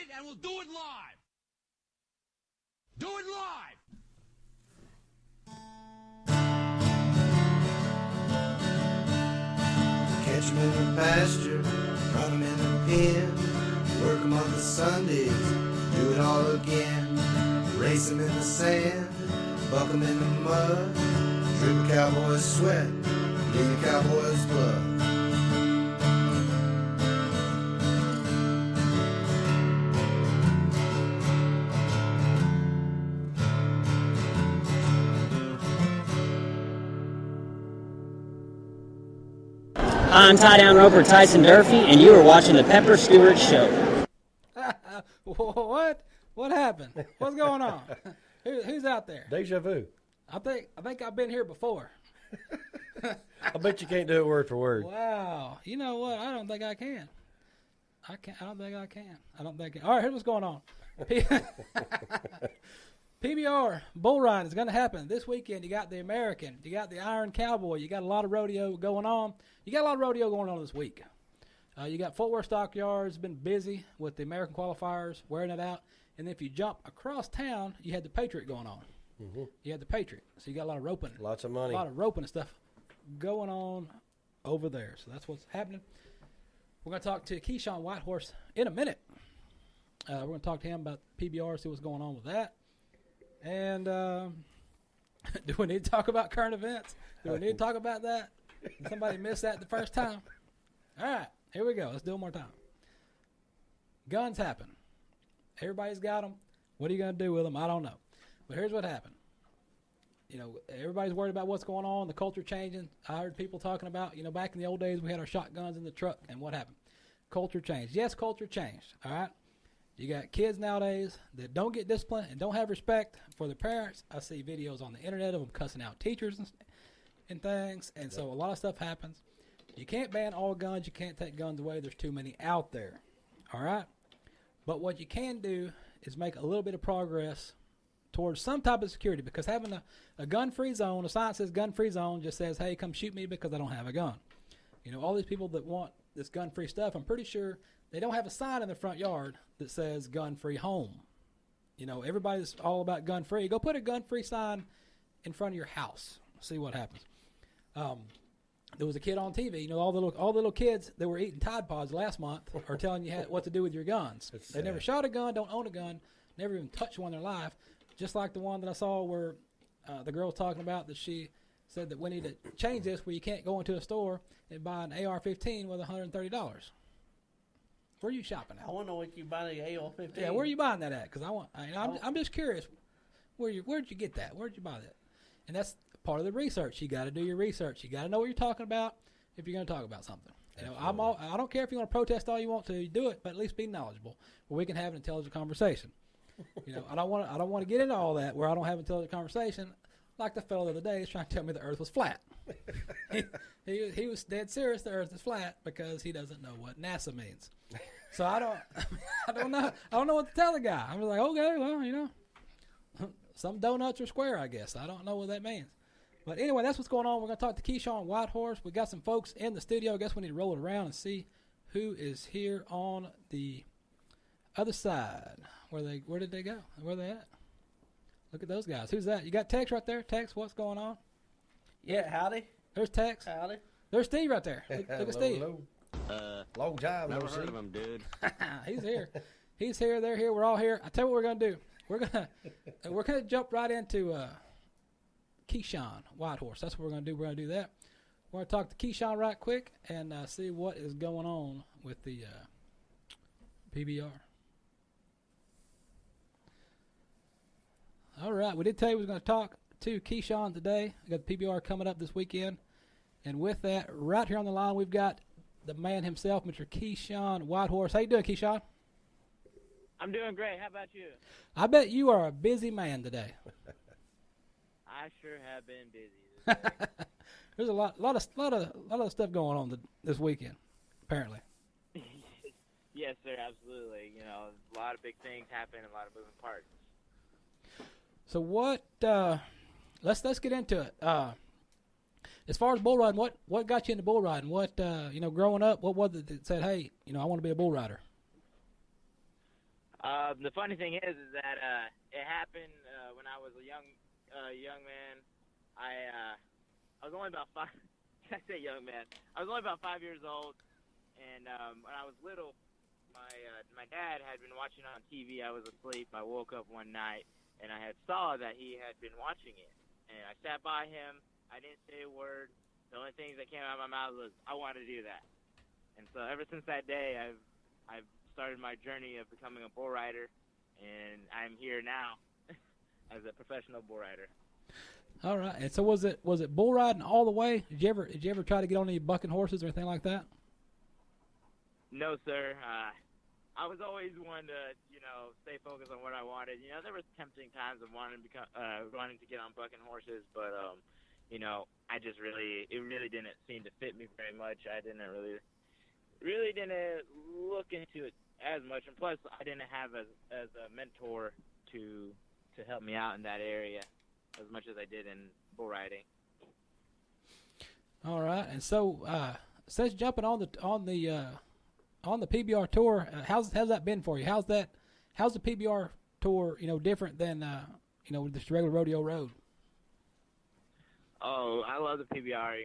it, and we'll do it live. Do it live. Catch 'em in the pasture, run 'em in the pen, work 'em on the Sundays, do it all again. Race 'em in the sand, buck 'em in the mud, drip a cowboy's sweat, bleed a cowboy's blood. I'm tie-down roper Tyson Durfee, and you are watching the Pepper Stewart Show. What? What happened? What's going on? Who's out there? Deja vu. I think I've been here before. I bet you can't do it word for word. Wow. You know what? I don't think I can. I don't think I can. All right, here's what's going on. PBR bull riding is going to happen this weekend. You got the American, you got the Iron Cowboy, you got a lot of rodeo going on. You got a lot of rodeo going on this week. You got Fort Worth Stockyards been busy with the American qualifiers, wearing it out. And then if you jump across town, you had the Patriot going on. Mm-hmm. You had the Patriot, so you got a lot of roping. Lots of money. A lot of roping and stuff going on over there. So that's what's happening. We're going to talk to Keyshawn Whitehorse in a minute. We're going to talk to him about PBR, see what's going on with that. And do we need to talk about current events? Do we need to talk about that? Did somebody miss that the first time? All right, here we go. Let's do it one more time. Guns happen. Everybody's got them. What are you going to do with them? I don't know. But here's what happened. You know, everybody's worried about what's going on, the culture changing. I heard people talking about, you know, back in the old days we had our shotguns in the truck, and what happened? Culture changed. Yes, culture changed, all right? You got kids nowadays that don't get disciplined and don't have respect for their parents. I see videos on the internet of them cussing out teachers and things, and so a lot of stuff happens. You can't ban all guns. You can't take guns away. There's too many out there, all right? But what you can do is make a little bit of progress towards some type of security, because having a gun-free zone, a sign that says gun-free zone just says, hey, come shoot me because I don't have a gun. You know, all these people that want this gun-free stuff, I'm pretty sure they don't have a sign in the front yard that says gun-free home. You know, everybody's all about gun-free. Go put a gun-free sign in front of your house. See what happens. There was a kid on TV. You know, all the little kids that were eating Tide Pods last month are telling you what to do with your guns. They never shot a gun, don't own a gun, never even touched one in their life. Just like the one that I saw where the girl was talking about that she said that we need to change this where you can't go into a store and buy an AR-15 with $130. Where are you shopping at? I want to know what you buy the AR-15. Yeah, where are you buying that at? Because I'm just curious. Where'd you get that? Where'd you buy that? And that's part of the research. You got to do your research. You got to know what you're talking about if you're going to talk about something. You know, I don't care if you want to protest all you want to. You do it, but at least be knowledgeable, where we can have an intelligent conversation. You know, I don't want to get into all that where I don't have an intelligent conversation. Like the fellow the other day is trying to tell me the Earth was flat. he was dead serious. The Earth is flat because he doesn't know what NASA means. So I don't know what to tell the guy. I'm just like, okay, well, you know, some donuts are square, I guess. I don't know what that means. But anyway, that's what's going on. We're going to talk to Keyshawn Whitehorse. We got some folks in the studio. I guess we need to roll it around and see who is here on the other side. Where did they go? Where are they at? Look at those guys. Who's that? You got Tex right there? Tex, what's going on? Yeah, howdy. There's Tex. Howdy. There's Steve right there. Look at Steve. Hello. Long time. Never heard of him, dude. He's here. He's here. They're here. We're all here. I tell you what we're gonna do. We're gonna jump right into Keyshawn Whitehorse. That's what we're gonna do. We're gonna do that. We're gonna talk to Keyshawn right quick and see what is going on with the PBR. All right, we did tell you we were going to talk to Keyshawn today. We got the PBR coming up this weekend. And with that, right here on the line, we've got the man himself, Mr. Keyshawn Whitehorse. How you doing, Keyshawn? I'm doing great. How about you? I bet you are a busy man today. I sure have been busy this week. There's a lot of stuff going on this weekend, apparently. Yes, sir, absolutely. You know, a lot of big things happen, a lot of moving parts. So what? Let's get into it. As far as bull riding, what got you into bull riding? What growing up, what was it that said, hey, I want to be a bull rider? The funny thing is that it happened when I was a young man. I was only about five. I say young man. I was only about 5 years old, and when I was little, my dad had been watching on TV. I was asleep. I woke up one night, and I had saw that he had been watching it. And I sat by him. I didn't say a word. The only things that came out of my mouth was, "I want to do that." And so ever since that day, I've started my journey of becoming a bull rider, and I'm here now as a professional bull rider. All right. And so was it bull riding all the way? Did you ever try to get on any bucking horses or anything like that? No, sir. I was always one to, stay focused on what I wanted. There was tempting times of wanting to get on bucking horses, but I just it really didn't seem to fit me very much. I didn't really didn't look into it as much, and plus I didn't have as a mentor to help me out in that area as much as I did in bull riding. All right. And so since jumping on the PBR tour, how's that been for you? How's the PBR tour, different than this regular rodeo road? Oh, I love the PBR.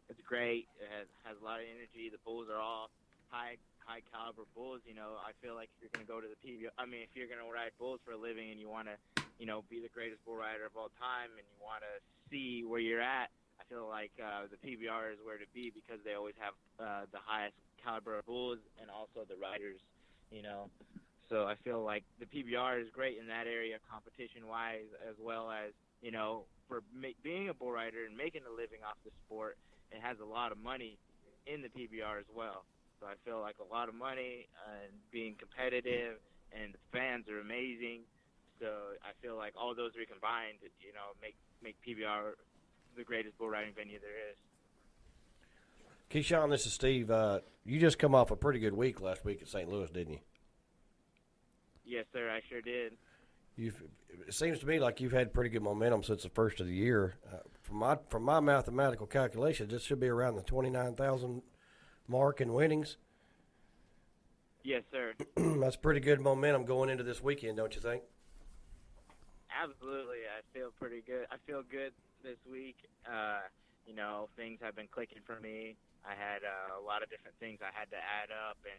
It's great. It has a lot of energy. The bulls are all high caliber bulls. I feel like if you're gonna go to the PBR, if you're gonna ride bulls for a living and you want to, be the greatest bull rider of all time, and you want to see where you're at, I feel like the PBR is where to be because they always have the highest caliber of bulls and also the riders. So I feel like the PBR is great in that area, competition-wise, as well as for being a bull rider and making a living off the sport. It has a lot of money in the PBR as well. So I feel like a lot of money and being competitive, and the fans are amazing. So I feel like all those three combined, make PBR the greatest bull riding venue there is. Keyshawn, this is Steve. You just come off a pretty good week last week at St. Louis, didn't you? Yes, sir, I sure did. It seems to me like you've had pretty good momentum since the first of the year. From my mathematical calculations, this should be around the 29,000 mark in winnings. Yes, sir. That's pretty good momentum going into this weekend, don't you think? Absolutely. I feel pretty good. I feel good this week. Things have been clicking for me. I had a lot of different things I had to add up and,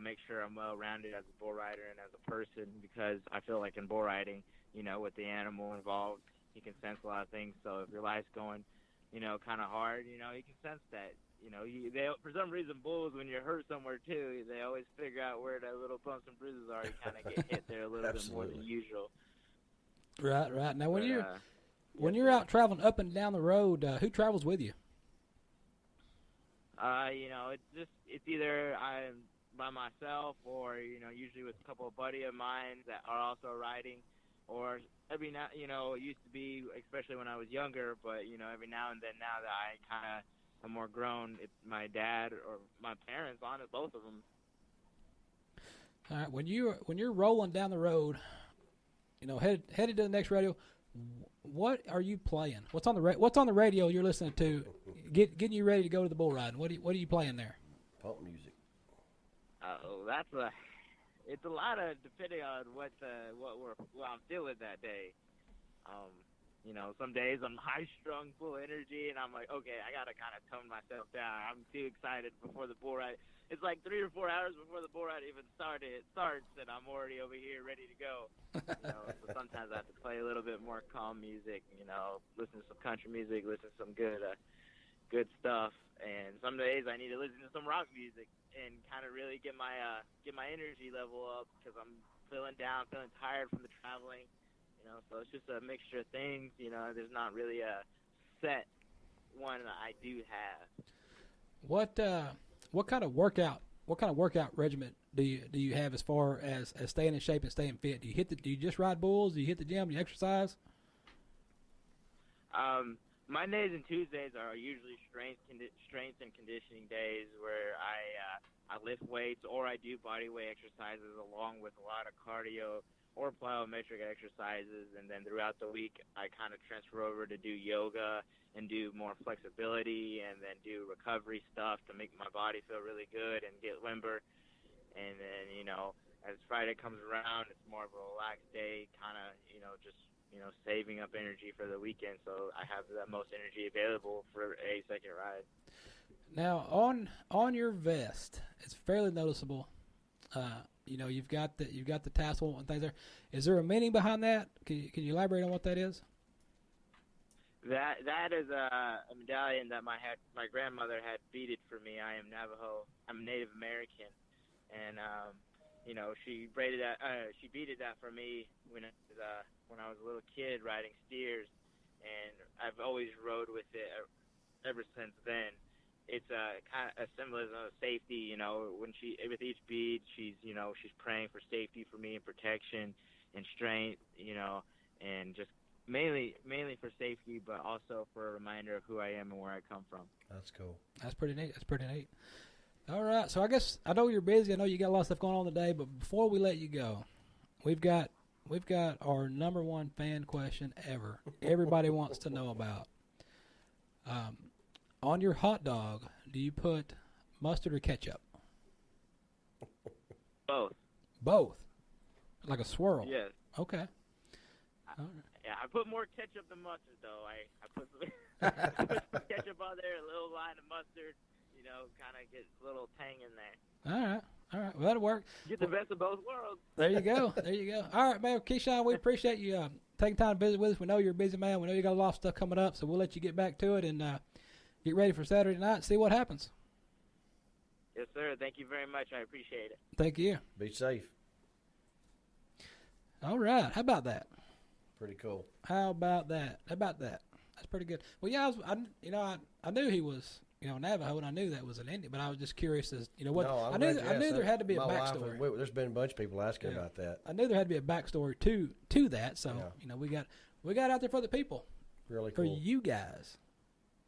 make sure I'm well-rounded as a bull rider and as a person, because I feel like in bull riding, with the animal involved, you can sense a lot of things. So if your life's going, kind of hard, you can sense that. They, for some reason, bulls, when you're hurt somewhere too, they always figure out where the little bumps and bruises are. You kind of get hit there a little bit more than usual. Right. Now, when you're out traveling up and down the road, who travels with you? It's either I'm by myself or, usually with a couple of buddy of mine that are also riding, or every now, it used to be, especially when I was younger, but, every now and then, now that I kind of am more grown, it's my dad or my parents, on it, both of them. All right. When you're rolling down the road, headed to the next radio, what are you playing? What's on the radio you're listening to, getting you ready to go to the bull riding? What are you playing there? Pump music. It's a lot of depending on what I'm feeling that day. Some days I'm high strung, full energy, and I'm like, okay, I gotta kind of tone myself down. I'm too excited before the bull ride. It's like 3 or 4 hours before the bull ride even starts, and I'm already over here ready to go. So sometimes I have to play a little bit more calm music. Listen to some country music, listen to some good stuff. And some days I need to listen to some rock music and kind of really get my energy level up, because I'm feeling down, feeling tired from the traveling. So it's just a mixture of things. There's not really a set one that I do have. What kind of workout regimen do you have as far as staying in shape and staying fit? Do you just ride bulls? Do you hit the gym? Do you exercise? Mondays and Tuesdays are usually strength and conditioning days where I lift weights or I do body weight exercises along with a lot of cardio or plyometric exercises. And then throughout the week, I kind of transfer over to do yoga and do more flexibility, and then do recovery stuff to make my body feel really good and get limber. And then, as Friday comes around, it's more of a relaxed day, kind of, just, saving up energy for the weekend. So I have the most energy available for a second ride. Now, on your vest, it's fairly noticeable. You've got the tassel and things there. Is there a meaning behind that? Can you elaborate on what that is? That is a medallion that my grandmother had beaded for me. I am Navajo. I'm Native American, and she beaded that for me when I was a little kid riding steers, and I've always rode with it ever since then. It's kind of a symbolism of safety. When with each bead, she's praying for safety for me and protection and strength. And just mainly for safety, but also for a reminder of who I am and where I come from. That's cool. That's pretty neat. All right, so I guess I know you're busy. I know you got a lot of stuff going on today, but before we let you go, we've got our number one fan question ever. Everybody wants to know about. On your hot dog, do you put mustard or ketchup? Both. Both? Like a swirl? Yes. Okay. All right. Yeah, I put more ketchup than mustard, though. I put some ketchup on there, a little line of mustard, kind of get a little tang in there. All right. Well, that'll work. Get the best of both worlds. There you go. All right, man. Keyshawn, we appreciate you taking time to visit with us. We know you're a busy man. We know you got a lot of stuff coming up, so we'll let you get back to it and get ready for Saturday night and see what happens. Yes, sir. Thank you very much. I appreciate it. Thank you. Be safe. All right. How about that? Pretty cool. How about that? That's pretty good. Well, yeah, I knew he was, Navajo, and I knew that was an Indian, but I was just curious as, what. No, I knew there had to be a my wife backstory. there's been a bunch of people asking about that. I knew there had to be a backstory to that. So, we got out there for the people. Really for cool. you guys.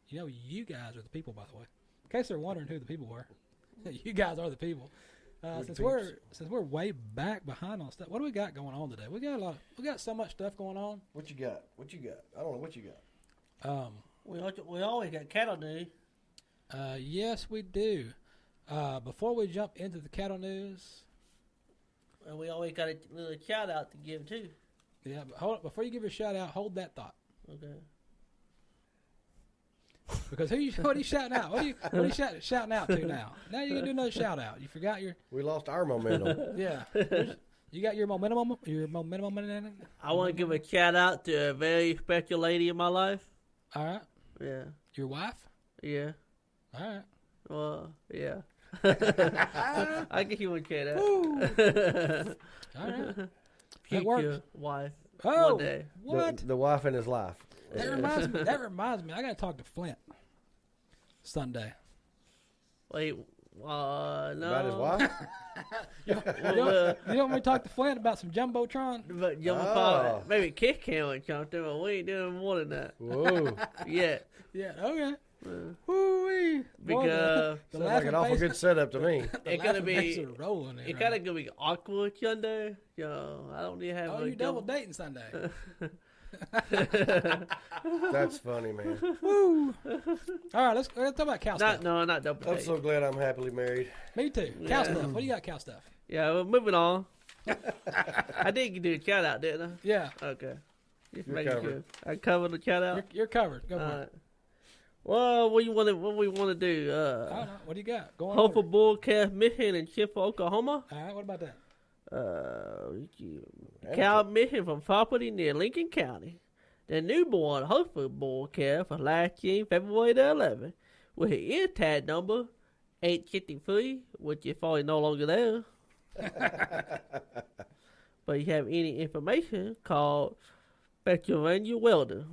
You guys are the people, by the way. In case they're wondering who the people were, you guys are the people. Since we're way back behind on stuff, what do we got going on today? We got so much stuff going on. What you got? I don't know what you got. We always got cattle news. Yes, we do. Before we jump into the cattle news, And we always got a little shout out to give too. yeah. But hold before you give your shout out, hold that thought. Okay. Because what are you shouting out? What are you shouting out to now? Now you're gonna do another shout out. You forgot your We lost our momentum. yeah. You got your momentum. I want to give a shout out to a very special lady in my life. All right. Yeah. Your wife. Yeah. All right. Well, yeah. I give you a shout out. All right. Future works. wife. Oh, One day. what? The wife in his life. That reminds me. I got to talk to Flint Sunday. Wait. No. About his wife? You don't want me to talk to Flint about some jumbotron? But maybe kick cam or something, but we ain't doing more than that. Whoa. Yeah. Yeah. Okay. Woo-wee. Because The Sounds like an awful good setup to me. it's gonna be rolling. it kind of gonna be awkward Sunday. I don't need to have. Oh, you double dating Sunday? That's funny, man. Woo! All right, let's talk about cow stuff. Not double I'm date. so glad I'm happily married. Me too. Cow Yeah. stuff. What do you got? Cow stuff. Yeah, well, moving on. I did do a shout out, didn't Yeah, I? Okay. Just You're making covered. sure. I covered the shout out. you're covered. Go for Alright. it. Well, what we want to do? I don't know. What do you got? Go on. Hope for over. Bull Calf Mission in Chipper, Oklahoma. All right. What about that? Cow mission from property near Lincoln County. The newborn Hofer bull calf was last seen February the 11th with an ear tag number 853, which is probably no longer there. But you have any information, call Pennsylvania Welder.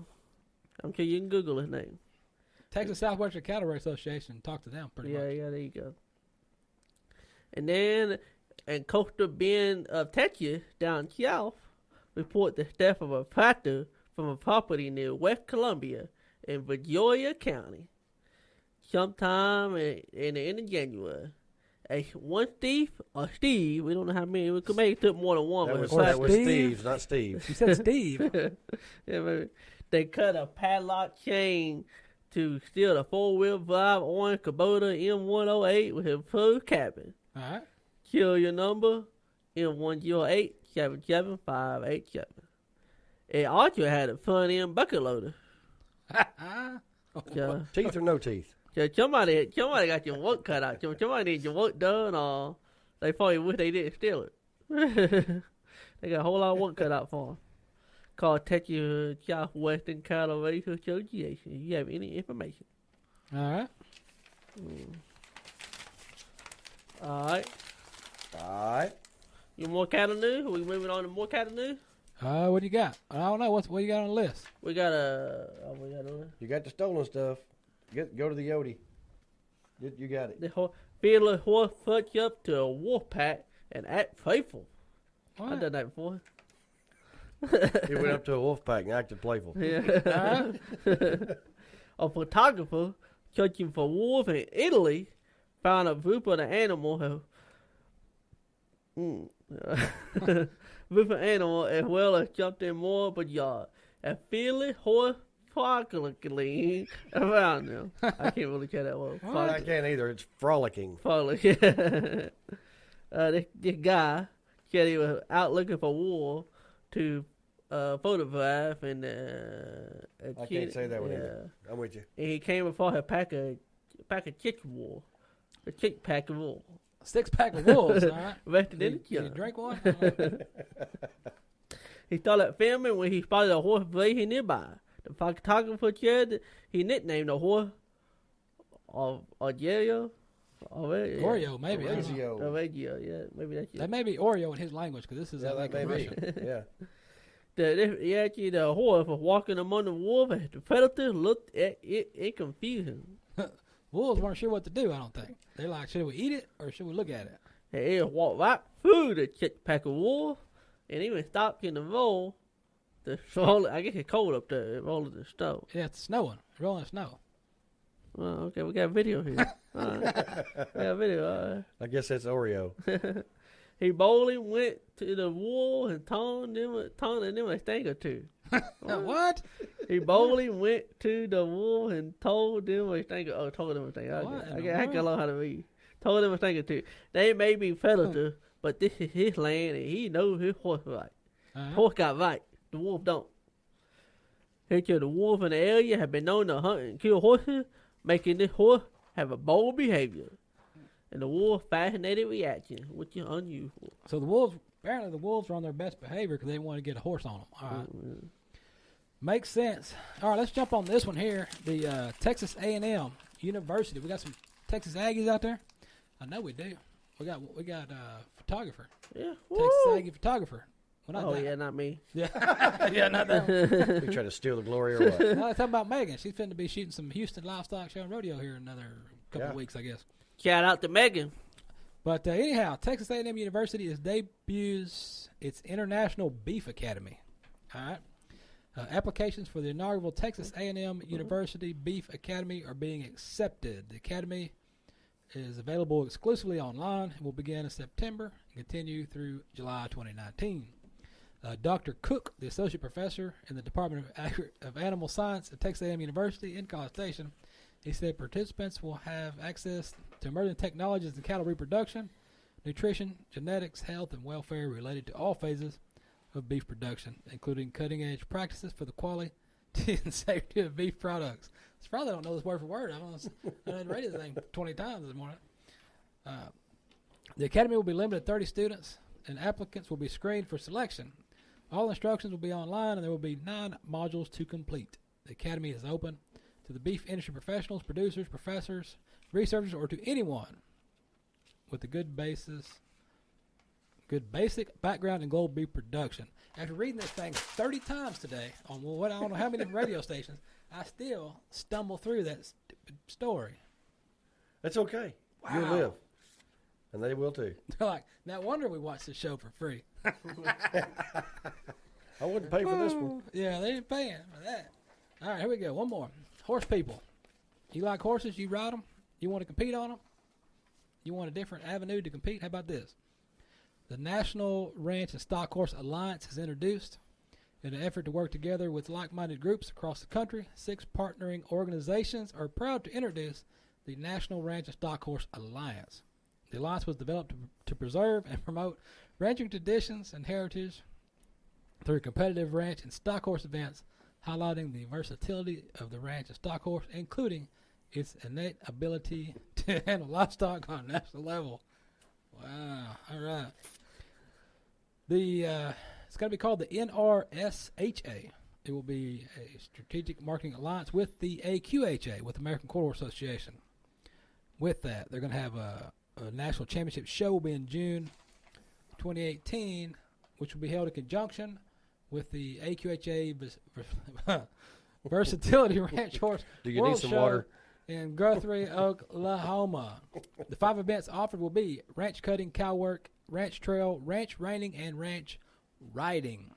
I'm sure you can Google his name. Texas Southwestern Cattlery Association. Talk to them pretty much. Yeah, there you go. And then, in Coastal Bend of Texas, down south, report the death of a factor from a property near West Columbia in Virginia County. Sometime in the end of January. One thief, or Steve, we don't know how many, we could maybe took more than one. That with was, a that was Steve. Steve's, not Steve. You said Steve. Yeah, maybe. They cut a padlock chain to steal a four-wheel drive orange Kubota M108 with a full cabin. All right. Kill your number M108-77587. And Archer had a front end bucket loader. So, Teeth or no teeth? so somebody got your work cut out. Somebody need your work done, or they probably wish they didn't steal it. They got a whole lot of work cut out for them. Call Texas Southwestern Cattle Racer Association if you have any information. All right. All right. All right. You more cattle news? Are we moving on to more cattle news? What do you got? I don't know. What you got on the list? We got a. We got a. You got the stolen stuff. Go to the Yodi. You got it. The fearless horse puts up to a wolf pack and act faithful. What? I've done that before. He went up to a wolf pack and acted playful. Yeah. A photographer searching for wolves in Italy found a group of the animal group of animal as well as something more but yard. A fearless horse frolicking around them. I can't really say that word. I can't either. It's frolicking. Frolicking. This guy said he was out looking for wolves to photograph, and I can't say that one either. I'm with you. And he came before a pack of chick wool, a chick pack of wool. 6-pack of wolves. All right. Rested in the Did you chest. drink one? He started filming when he spotted a horse grazing nearby. The photographer said he nicknamed the horse Oreo. Oreo, maybe. I don't know. Oreo, yeah, maybe that's it. That may be Oreo in his language because this is Yeah, like that may be. Russian. Yeah. The horse was walking among the wolves as the predator looked at it in confusion. Wolves weren't sure what to do, I don't think. They're like, should we eat it or should we look at it? And it walked right through the chick pack of wolves and even stopped in the roll. I guess it's cold up there. It rolled in the snow. Yeah, it's snowing. Rolling snow. Well, okay, we got a video here. All right. We got a video. All right. I guess that's Oreo. He boldly went to the wolf and taunted them a thing or two. What? He boldly went to the wolf and told them a thing. Told them a thing. What in I the can world? learn how to read. Told them a thing or two. They may be predators, but this is his land and he knows his horse right. Uh-huh. Horse got right. The wolf don't. Here, the wolf in the area have been known to hunt and kill horses, making this horse have a bold behavior. And the wolf fascinated reaction, which is unusual. So apparently the wolves are on their best behavior because they want to get a horse on them. All right. Mm-hmm. Makes sense. All right, let's jump on this one here. The Texas A&M University. We got some Texas Aggies out there. I know we do. We got photographer. Yeah. Texas Woo! Aggie photographer. Well, not that. Yeah, not me. Yeah, yeah, not that one. We try to steal the glory or what? No, let's talk about Megan. She's finna be shooting some Houston Livestock Show and Rodeo here in another couple of weeks, I guess. Shout out to Megan. But anyhow, Texas A&M University debuts its International Beef Academy. All right. Applications for the inaugural Texas A&M University Beef Academy are being accepted. The academy is available exclusively online and will begin in September and continue through July 2019. Dr. Cook, the associate professor in the Department of Animal Science at Texas A&M University in College Station, he said participants will have access to emerging technologies in cattle reproduction, nutrition, genetics, health, and welfare related to all phases of beef production, including cutting-edge practices for the quality and safety of beef products. I probably don't know this word for word. I read this thing 20 times this morning. The academy will be limited to 30 students, and applicants will be screened for selection. All instructions will be online, and there will be 9 modules to complete. The academy is open to the beef industry professionals, producers, professors, researchers, or to anyone with a good basic background in global beef production. After reading this thing 30 times today on I don't know how many different radio stations, I still stumble through that stupid story. That's okay. Wow. You'll live. And they will too. They're like, no wonder we watch the show for free. I wouldn't pay for this one. Yeah, they ain't paying for that. All right, here we go. One more. Horse people. You like horses? You ride them? You want to compete on them? You want a different avenue to compete? How about this? The National Ranch and Stock Horse Alliance is introduced. In an effort to work together with like-minded groups across the country, 6 partnering organizations are proud to introduce the National Ranch and Stock Horse Alliance. The alliance was developed to preserve and promote ranching traditions and heritage through competitive ranch and stock horse events, highlighting the versatility of the ranch and stock horse, including its innate ability to handle livestock on a national level. Wow! All right. It's going to be called the NRSHA. It will be a strategic marketing alliance with the AQHA, with the American Quarter Horse Association. With that, they're going to have a national championship show will be in June 2018, which will be held in conjunction with the AQHA Versatility Ranch Horse Do you World need some Show water? in Guthrie, Oklahoma. The 5 events offered will be ranch cutting, cow work, ranch trail, ranch reining, and ranch riding.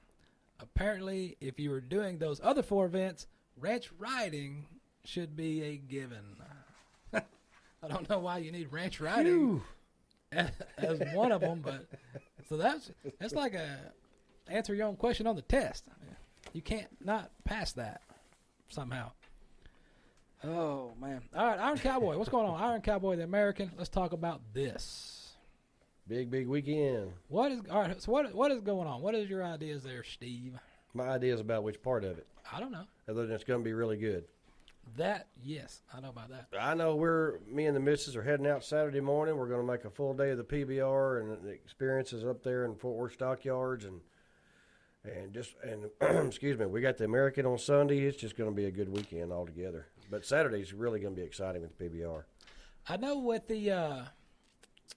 Apparently, if you were doing those other 4 events, ranch riding should be a given. I don't know why you need ranch riding as one of them, but so that's like a answer your own question on the test. You can't not pass that somehow. Oh man! All right, Iron Cowboy, what's going on? Iron Cowboy, the American. Let's talk about this. Big weekend. What is all right? So what is going on? What is your ideas there, Steve? My ideas about which part of it, I don't know. other than it's going to be really good. That yes, I know about that. I know me and the missus are heading out Saturday morning. We're going to make a full day of the PBR and the experiences up there in Fort Worth Stockyards and excuse me, we got the American on Sunday. It's just going to be a good weekend altogether. But Saturday's really going to be exciting with the PBR. I know with the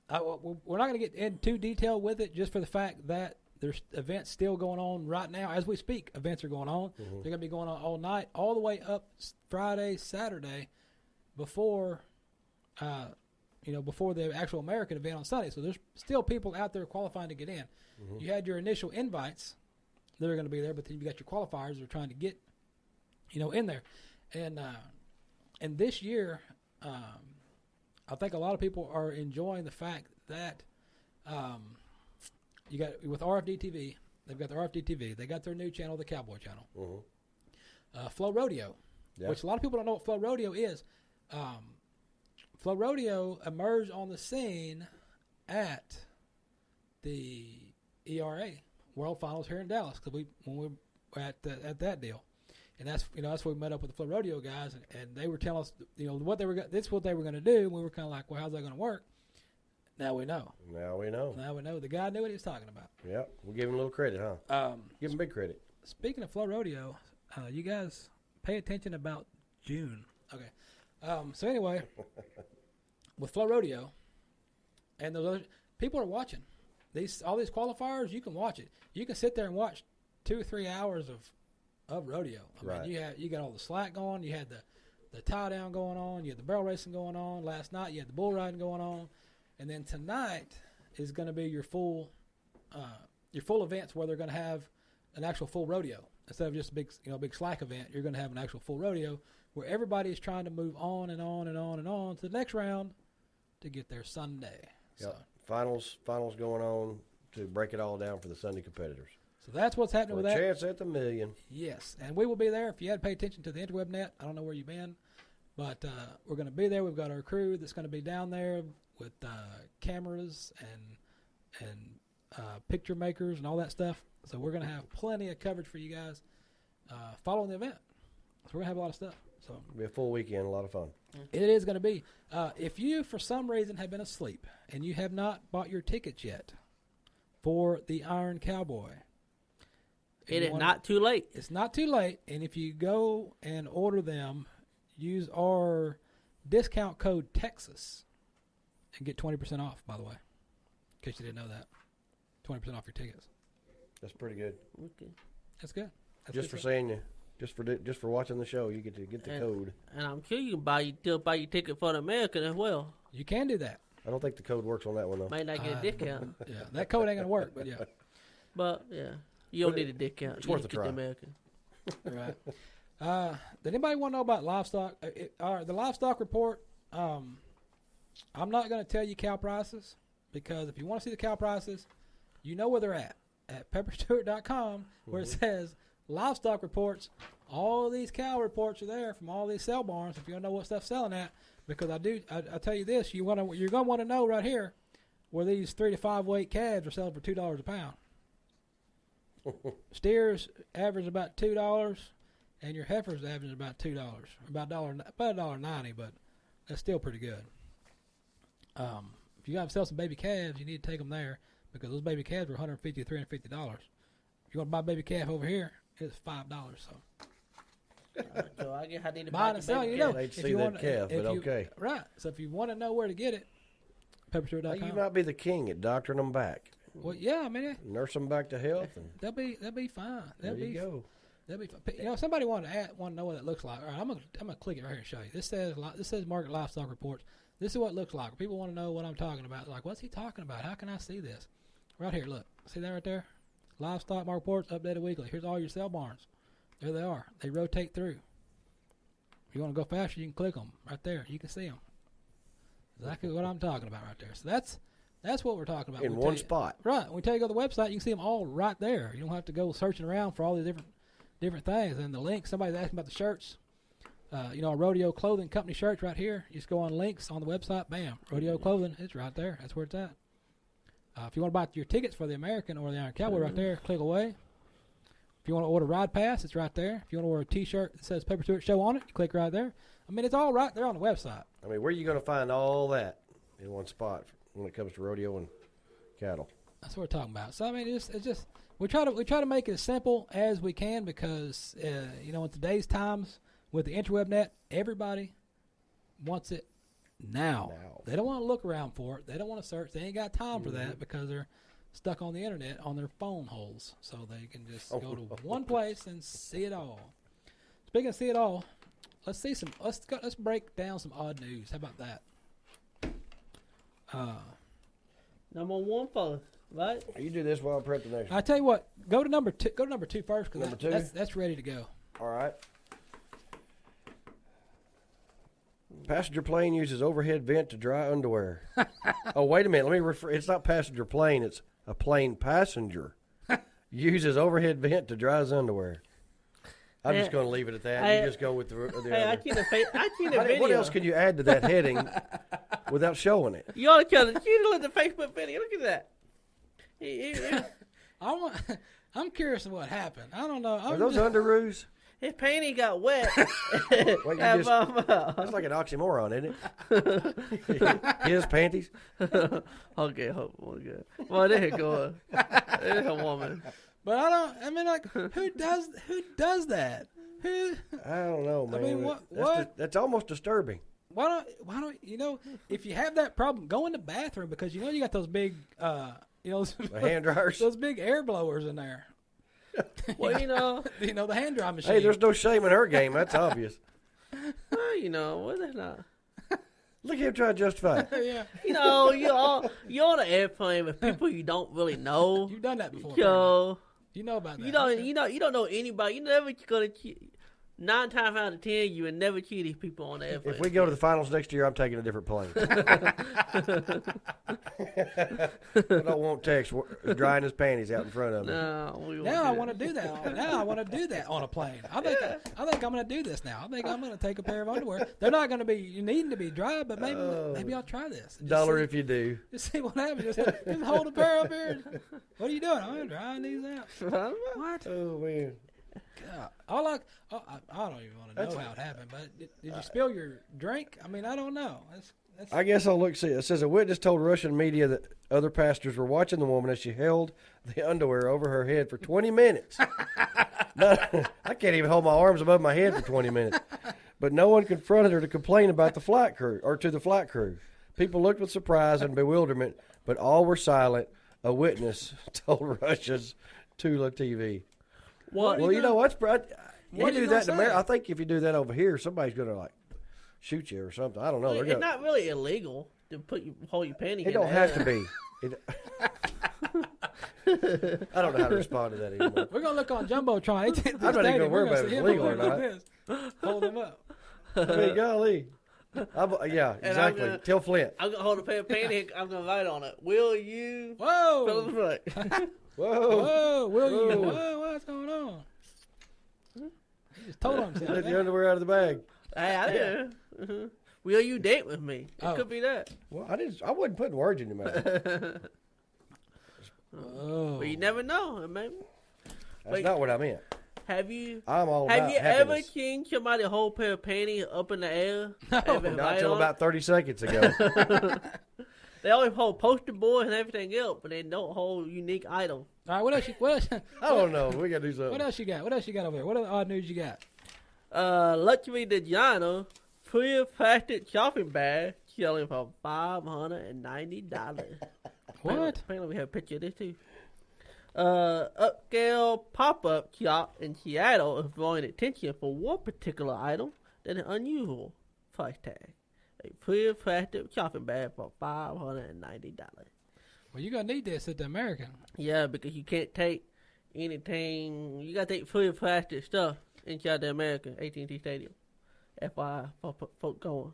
we're not going to get into detail with it, just for the fact that there's events still going on right now as we speak. Events are going on. Mm-hmm. They're going to be going on all night, all the way up Friday, Saturday, before before the actual American event on Sunday. So there's still people out there qualifying to get in. Mm-hmm. You had your initial invites that are going to be there, but then you got your qualifiers that are trying to get in there. And this year, I think a lot of people are enjoying the fact that you got with RFD TV. They've got the RFD TV. They got their new channel, the Cowboy Channel. Mm-hmm. Flow Rodeo, which a lot of people don't know what Flow Rodeo is. Flow Rodeo emerged on the scene at the ERA World Finals here in Dallas because when we were at that deal. And that's where we met up with the Flow Rodeo guys, and they were telling us what they were going to do. And we were kind of like, well, how's that going to work? Now we know. Now we know. The guy knew what he was talking about. Yeah, we'll give him a little credit, huh? Give him big credit. Speaking of Flow Rodeo, you guys pay attention about June. Okay. So anyway, with Flow Rodeo, and those other people are watching all these qualifiers. You can watch it. You can sit there and watch 2 or 3 hours of rodeo. I mean, you got all the slack going. You had the tie down going on. You had the barrel racing going on. Last night you had the bull riding going on, and then tonight is going to be your full events where they're going to have an actual full rodeo instead of just a big slack event. You're going to have an actual full rodeo where everybody is trying to move on and on and on and on to the next round to get their Sunday. Yep. So Finals going on to break it all down for the Sunday competitors. So that's what's happening For with a that. chance at the million. Yes, and we will be there. If you had paid attention to the interweb net, I don't know where you've been, but we're going to be there. We've got our crew that's going to be down there with cameras and picture makers and all that stuff. So we're going to have plenty of coverage for you guys following the event. So we're going to have a lot of stuff. So It'll be a full weekend, a lot of fun. it is going to be. If you, for some reason, have been asleep and you have not bought your tickets yet for the Iron Cowboy, It is not too late. it's not too late. And if you go and order them, use our discount code Texas and get 20% off, by the way, in case you didn't know that. 20% off your tickets. That's pretty good. Okay. That's good. That's Just good for stuff. saying you, just for watching the show, you get to get the code. And I'm sure you can still buy your ticket for the American as well. You can do that. I don't think the code works on that one though. Might not get a discount. Yeah, that code ain't going to work, but yeah. But, yeah. You don't But need a discount. it's You worth just a get the try. American. Right. Did anybody want to know about livestock? The livestock report, I'm not going to tell you cow prices because if you want to see the cow prices, you know where they're at pepperstewart.com, where it says livestock reports. All these cow reports are there from all these sale barns if you want to know what stuff's selling at. Because I tell you this, you're going to want to know right here where these 3 to 5 weight calves are selling for $2 a pound. Steers average about $2, and your heifers average about $2, about $1.90, but that's still pretty good. If you got to sell some baby calves, you need to take them there because those baby calves are $150 to $350. If you want to buy a baby calf over here, it's $5. So I guess I need to Buying buy and selling, you know. I'd see If you that want, calf, if but you- okay. Right. So if you want to know where to get it, pepperstewart.com. You might be the king at doctoring them back, Well, yeah, I mean, nurse them back to health, and they'll be fine. there you go. That'd be fun. You know, somebody want to know what it looks like. All right, I'm gonna click it right here and show you. This says Market Livestock Reports. This is what it looks like. People want to know what I'm talking about. Like, what's he talking about? How can I see this? Right here, look. See that right there? Livestock Market Reports updated weekly. Here's all your sale barns. There they are. They rotate through. If you want to go faster, you can click them right there. You can see them. Exactly what I'm talking about right there. So that's what we're talking about. In We one tell you- spot. Right. When we tell you to go to the website, you can see them all right there. You don't have to go searching around for all these different things. And the link, somebody's asking about the shirts. You know, Rodeo Clothing Company shirts right here. You just go on links on the website. Bam. Rodeo Clothing. It's right there. That's where it's at. If you want to buy your tickets for the American or the Iron Cowboy right there, click away. If you want to order Ride Pass, it's right there. If you want to order a T-shirt that says Pepper Stewart Show on it, you click right there. I mean, it's all right there on the website. I mean, where are you going to find all that in one spot when it comes to rodeo and cattle? That's what we're talking about. So I mean, it's just we try to make it as simple as we can because you know, in today's times with the interweb net, everybody wants it now. They don't want to look around for it. They don't want to search. They ain't got time for that because they're stuck on the internet on their phone holes. So they can just go to one place and see it all. Speaking of see it all, let's break down some odd news. How about that? Number one first, right? You do this while I prep the next one. I tell you what, go to number two. Go to number two first Number because two? that's ready to go. All right. Passenger plane uses overhead vent to dry underwear. Oh, wait a minute. Let me refer. It's not passenger plane. It's a plane passenger uses overhead vent to dry his underwear. I'm just going to leave it at that. You just go with the Hey, I other. seen a video. What else can you add to that heading without showing it? You ought to look at the Facebook video. Look at that. I'm curious of what happened. I don't know. Are those underoos? His panty got wet. Well, that's like an oxymoron, isn't it? His panties. Okay. Well, there you go. There's a woman. But I mean, like, who does that? Who? I don't know, man. I mean, what? That's almost disturbing. Why don't you know? If you have that problem, go in the bathroom because you know you got those big, The hand dryers. those big air blowers in there. Well, you know the hand dry machine. Hey, there's no shame in her game. That's obvious. Well, well, that's not. Look at him trying to justify it. Yeah, You're on an airplane with people you don't really know. you've done that before. Yo, You know about that. you don't know anybody. You never gonna cheat. 9 times out of 10, you would never cheat these people on the airplane. If we go to the finals next year, I'm taking a different plane. I don't want Tex drying his panties out in front of me. No, we won't Now I do want to do that. Now I want to do that on a plane. I think I'm going to do this now. I think I'm going to take a pair of underwear. They're not going to be needing to be dry, but maybe I'll try this. Just Dollar see- if you do. Just see what happens. Just hold a pair up here. What are you doing? I'm drying these out. that. What? Oh man. God. I don't even want to know how it happened. But did you spill your drink? I mean, I don't know. That's I guess I'll look see. It says a witness told Russian media that other passengers were watching the woman as she held the underwear over her head for 20 minutes. I can't even hold my arms above my head for 20 minutes. But no one confronted her to complain about the flight crew or to the flight crew. People looked with surprise and bewilderment, but all were silent. A witness told Russia's Tula TV. What? Well, you know what's you What are do you that in gonna America. say? I think if you do that over here, somebody's gonna like shoot you or something. I don't know. They're It's gonna, not really illegal to hold your panty in it don't the have air. to be. I don't know how to respond to that anymore. we're gonna look on Jumbotron. I'm not even gonna worry about if it's legal or not. Hold him up. I mean, golly. Yeah, And exactly. I'm gonna- Tell Flint. I'm gonna hold a pair of panties. I'm gonna write on it. Will you fill Whoa! the front? Whoa. Whoa! Will you? Whoa. Whoa! What's going on? He just told himself. Let the underwear out of the bag. Hey, I do. Will you date with me? It Oh. could be that. Well, I wasn't putting words in your mouth. Oh. But you never know, man. That's not what I meant. Have you I'm all have about you ever happiness. seen somebody hold a pair of panties up in the air? No. Not until about 30 seconds ago. They always hold poster boards and everything else, but they don't hold unique items. All right, what else? I don't know. We got to do something. What else you got? What else you got over there? What other odd news you got? Luxury Designer clear plastic shopping bag selling for $590. What? Apparently we have a picture of this too. Upscale pop-up shop in Seattle is drawing attention for one particular item that is unusual price tag. A clear plastic shopping bag for $590. Well, you're gonna need this at the American. Yeah, because you can't take anything. You gotta take clear plastic stuff inside the American AT&T Stadium. FYI, for folks going.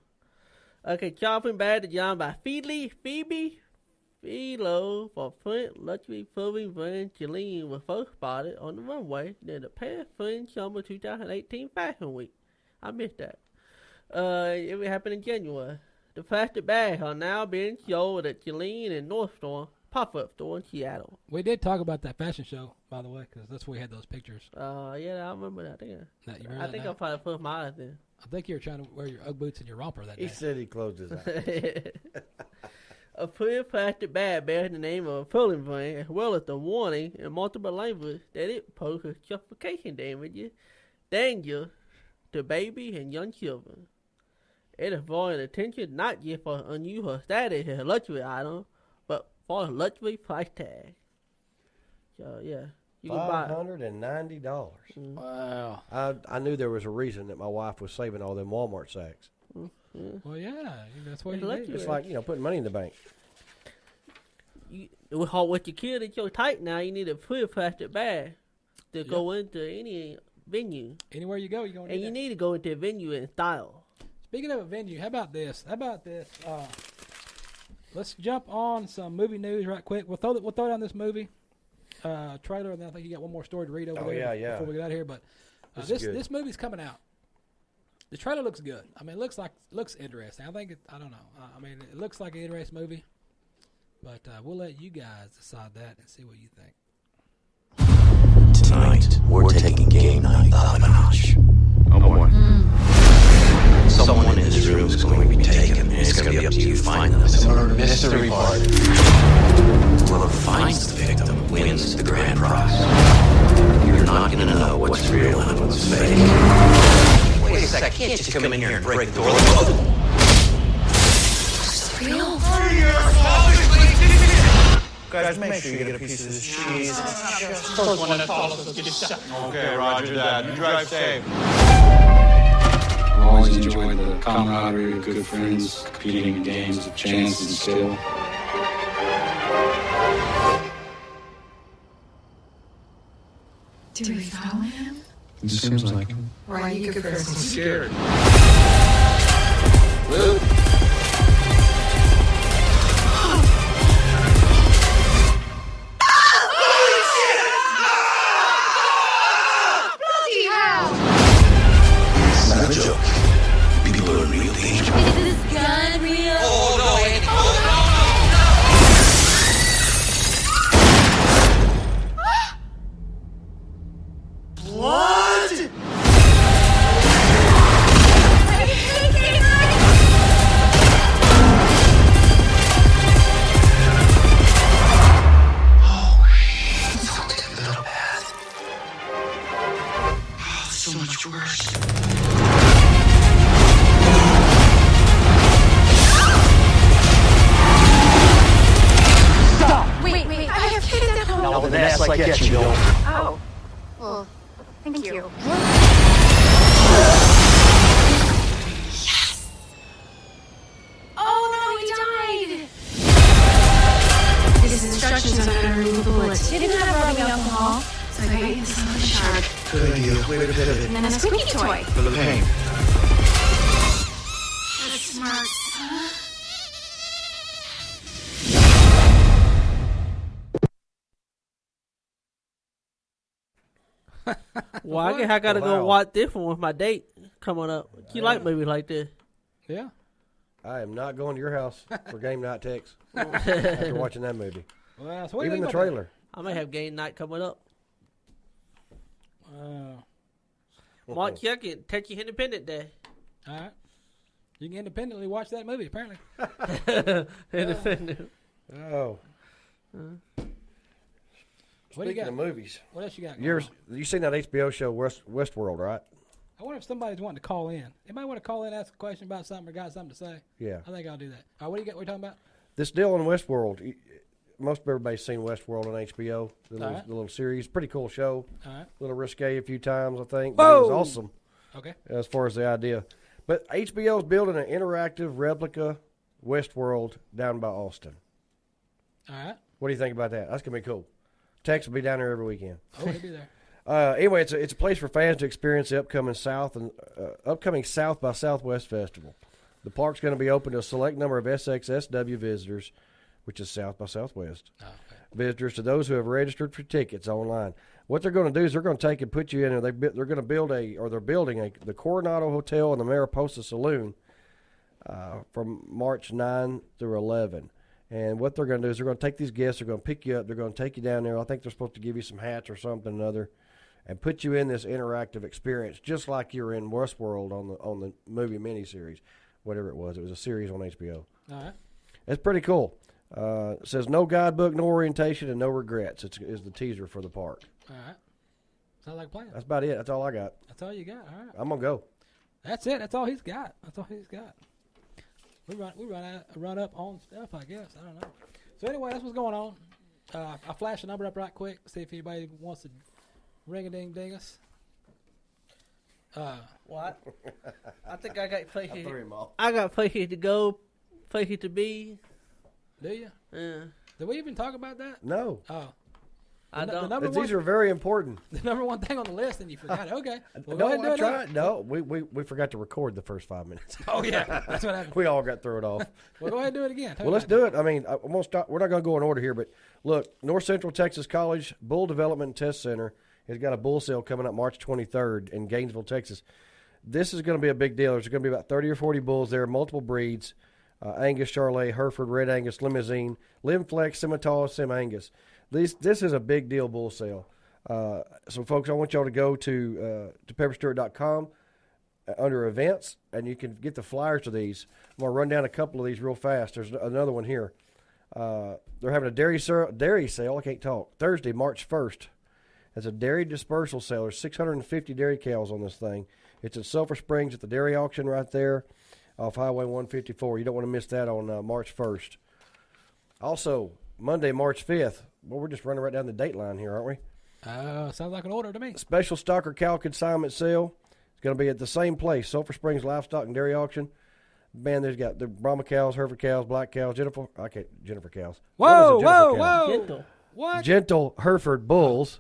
Okay, shopping bag designed by Phoebe Philo for Flint luxury clothing brand Celine was first spotted on the runway near the Paris Spring Summer 2018 Fashion Week. I missed that. It happened in January. The plastic bags are now being sold at Celine and Nordstrom pop-up store in Seattle. We did talk about that fashion show, by the way, because that's where we had those pictures. Yeah, I remember that. You remember I that think now? I probably put my eyes in. I think you were trying to wear your Ugg boots and your romper that He day. said he closed his eyes. A clear plastic bag bears the name of a clothing brand, as well as the warning in multiple languages that it poses suffocation danger to babies and young children. It is drawing attention not just for unusual status as a luxury item, but for a luxury price tag. So yeah, you can buy it. $590. Wow. I knew there was a reason that my wife was saving all them Walmart sacks. Well, yeah, that's what It's you luxury. need. It's like, putting money in the bank. With your kid at your tight now, you need a clear plastic bag to go into any venue. Anywhere you go, you're going to And you need to go into a venue in style. Speaking of a venue, how about this? Let's jump on some movie news right quick. We'll throw down this movie trailer, and then I think you got one more story to read over there before we get out of here. But this movie's coming out. The trailer looks good. I mean, it looks interesting. I don't know. I mean, it looks like an interesting movie. But we'll let you guys decide that and see what you think. Tonight, we're taking game night up a notch. Oh boy. Someone in this room is going to be taken, and it's going to be up to you to find them. It's a murder mystery part. Whoever finds the victim wins the grand prize. You're not going to know what's real and what's fake. Wait a sec, I can't just come in here and break the door. Real? Guys, make sure you get a piece of this cheese. First one that follows us gets shot. Okay, roger that. You drive safe. I've always enjoyed the camaraderie of good friends, competing in games of chance and skill. Do we follow him? It seems like him. Or are you good person? Scared. Luke. Bloody hell! It's not a joke. People are in real danger. Is this gun real? Oh, no, Andy. Blood? Little path. Oh, so much worse. Wait, I have kids at home. Now the ass like that, you don't. Oh. Well, thank you. Yes! Oh no, he died! These instructions on how to remove the bullets. Didn't have rubbing alcohol, so I got you this little sharp. Good idea. Wait a bit of it. And then a squeaky toy. For the pain. That's smart. Well, I guess I gotta Wow. go watch this one with my date coming up. You like movies like this? Yeah. I am not going to your house for game night text after watching that movie. Well, so what do you Even the think about trailer. I may have game night coming up. that? March 2nd, Turkey Independent Day. All right. You can independently watch that movie, apparently. Independent. Oh. What do you Speaking got? of movies, What else you got? you seen that HBO show Westworld, right? I wonder if somebody's wanting to call in. Anybody want to call in, ask a question about something, or got something to say? Yeah. I think I'll do that. All right, what do you got? What are you talking about? This deal in Westworld. Most everybody's seen Westworld on HBO. The little series, pretty cool show. All right. A little risque a few times, I think. But it was Whoa! awesome Okay. as far as the idea. But HBO's building an interactive replica Westworld down by Austin. All right. What do you think about that? That's gonna be cool. Tex will be down there every weekend. Oh, he'll be there. Anyway, it's a place for fans to experience the upcoming South by Southwest Festival. The park's going to be open to a select number of SXSW visitors, which is South by Southwest. Oh, okay. Visitors to those who have registered for tickets online. What they're going to do is they're going to take and put you in there. They're going to they're building the Coronado Hotel and the Mariposa Saloon from March 9 through 11. And what they're going to do is they're going to take these guests, they're going to pick you up, they're going to take you down there. I think they're supposed to give you some hats or something or another, and put you in this interactive experience, just like you're in Westworld on the movie miniseries, whatever it was. It was a series on HBO. All right. It's pretty cool. It says no guidebook, no orientation, and no regrets. Is the teaser for the park. All right. Sounds like a plan. That's about it. That's all I got. That's all you got. All right. I'm gonna go. That's it. That's all he's got. That's all he's got. We run up on stuff, I guess. I don't know. So anyway, that's what's going on. I'll flash the number up right quick. See if anybody wants to ring a ding ding us. What? I think I got places. threw him off. I got places to go, places to be. Do you? Yeah. Did we even talk about that? No. Oh. I don't. These are very important. The number one thing on the list, and you forgot. Okay. Well, No, go ahead and do I it now. tried. No, we forgot to record the first 5 minutes. Oh, yeah. That's what happened. We all got thrown off. Well, go ahead and do it again. Well, let's do it. I mean, I'm gonna stop. We're not going to go in order here, but look, North Central Texas College Bull Development and Test Center has got a bull sale coming up March 23rd in Gainesville, Texas. This is going to be a big deal. There's going to be about 30 or 40 bulls there, multiple breeds, Angus, Charolais, Hereford, Red Angus, Limousine, Limflex, Simmental, Sim Angus. This is a big deal bull sale. So, folks, I want y'all to go to pepperstewart.com under events, and you can get the flyers to these. I'm going to run down a couple of these real fast. There's another one here. They're having a dairy sale. I can't talk. Thursday, March 1st. It's a dairy dispersal sale. There's 650 dairy cows on this thing. It's at Sulphur Springs at the dairy auction right there off Highway 154. You don't want to miss that on March 1st. Also, Monday, March 5th. Well, we're just running right down the date line here, aren't we? Sounds like an order to me. Special stocker cow consignment sale. It's going to be at the same place, Sulphur Springs Livestock and Dairy Auction. Man, there's got the Brahma cows, Hereford cows, black cows, Jennifer cows. Whoa, What is a Jennifer whoa, cow? whoa. Gentle. What? Gentle Hereford bulls.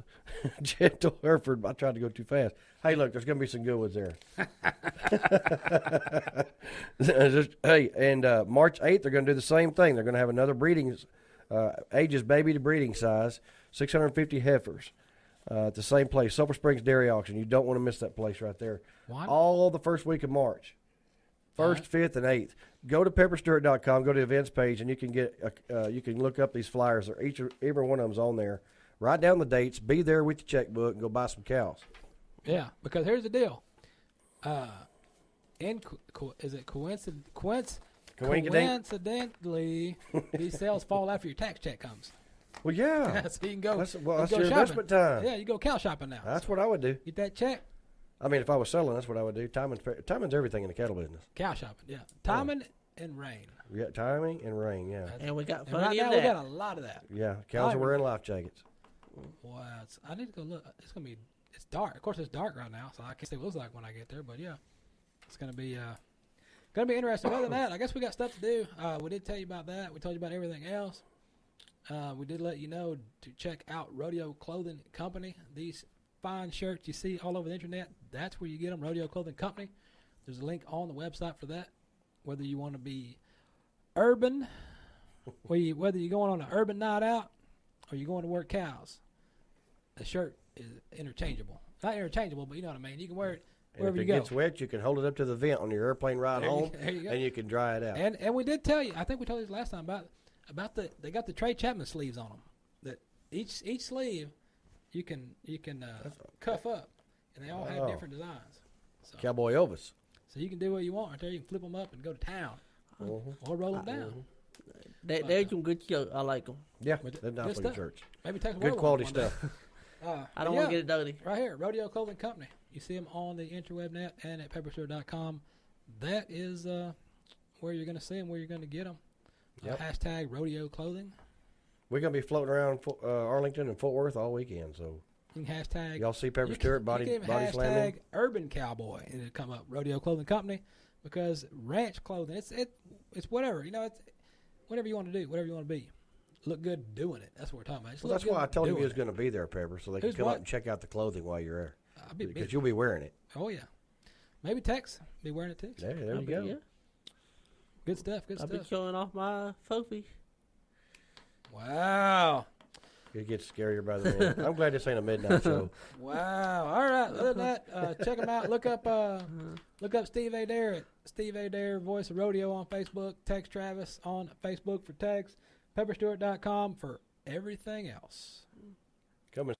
Gentle Hereford. I tried to go too fast. Hey, look, there's going to be some good ones there. Hey, and March 8th, they're going to do the same thing. They're going to have another breeding, ages baby to breeding size, 650 heifers at the same place, Sulphur Springs Dairy Auction. You don't want to miss that place right there. What? All the first week of March. 1st, 5th, and 8th. Go to pepperstewart.com, go to the events page, and you can you can look up these flyers. Every one of them's on there. Write down the dates, be there with your checkbook, and go buy some cows. Yeah, because here's the deal. Is it coincidentally these sales fall after your tax check comes? Well, yeah. So you can go. That's you your can go shopping. investment time. Yeah, you go cow shopping now. That's what I would do. Get that check. I mean, if I was selling, that's what I would do. Timing's everything in the cattle business. Cow shopping. Yeah, timing and rain. Yeah, timing and rain, yeah. And we got And right plenty now of we that. got a lot of that. Yeah, cows are wearing life jackets. Wow, I need to go look. It's gonna be. It's dark. Of course, it's dark right now, so I can't see what it looks like when I get there. But yeah, it's gonna be interesting. Other than that, I guess we got stuff to do. We did tell you about that. We told you about everything else. We did let you know to check out Rodeo Clothing Company. These fine shirts you see all over the internet, that's where you get them. Rodeo Clothing Company. There's a link on the website for that. Whether you want to be urban, whether you're going on an urban night out, or you're going to work cows, the shirt is interchangeable. Not interchangeable, but you know what I mean. You can wear it And wherever if you it go. gets wet, you can hold it up to the vent on your airplane ride There you- home, there you go. and you can dry it out. And we did tell you. I think we told you this last time about they got the Trey Chapman sleeves on them. That each sleeve you can cuff up, and they all have Oh. different designs. So, Cowboy Elvis. so you can do what you want right there. You can flip them up and go to town, or roll them down. They're some good shirts. I like them. Yeah, But they're nice good looking stuff. shirts. Maybe take Good quality stuff. I don't want to get it dirty. Right here, Rodeo Clothing Company. You see them on the interweb net and at pepperstewart.com. That is where you're going to see them, where you're going to get them. Yep. Hashtag Rodeo Clothing. We're going to be floating around Arlington and Fort Worth all weekend, so You can hashtag. y'all see Pepper Stewart body you can body hashtag slamming. Urban Cowboy and it'll come up. Rodeo Clothing Company, because ranch clothing, it's whatever. It's whatever you want to do, whatever you want to be. Look good doing it. That's what we're talking about. Just Well, that's look why I good told him he doing was it. going to be there, Pepper, so they can Who's come what? up and check out the clothing while you're there. I'll be Because busy. you'll be wearing it. Oh yeah, maybe Tex be wearing it too. There you go. Yeah. Good stuff. Good I'll be stuff. showing off my trophy. Wow. It gets scarier by the minute. I'm glad this ain't a midnight show. Wow. All right. Other than that, check them out. Look up Steve Adair at Steve Adair, Voice of Rodeo on Facebook. Tex Travis on Facebook for Tex. Pepperstewart.com for everything else. Coming